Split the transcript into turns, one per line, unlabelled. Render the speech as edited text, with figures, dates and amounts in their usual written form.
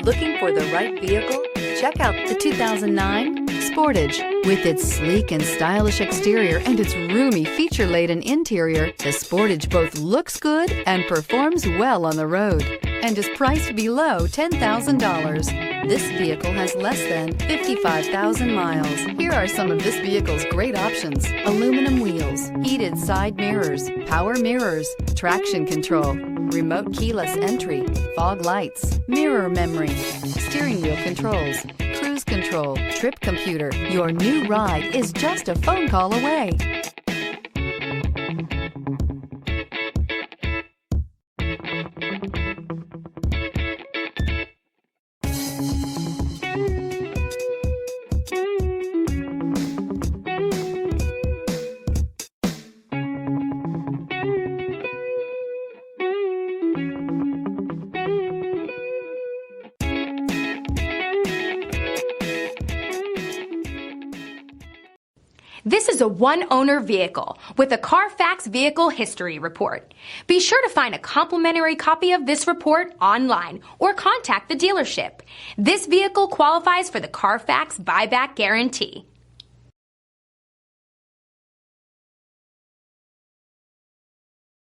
Looking for the right vehicle? Check out the 2009 Sportage. With its sleek and stylish exterior and its roomy feature-laden interior, the Sportage both looks good and performs well on the road and is priced below $10,000. This vehicle has less than 55,000 miles. Here are some of this vehicle's great options: aluminum wheels, heated side mirrors, power mirrors, traction control, remote keyless entry, fog lights, mirror memory, steering wheel controls, cruise control, trip computer. Your new ride is just a phone call away.
This is a one-owner vehicle with a Carfax Vehicle History Report. Be sure to find a complimentary copy of this report online or contact the dealership. This vehicle qualifies for the Carfax Buyback Guarantee.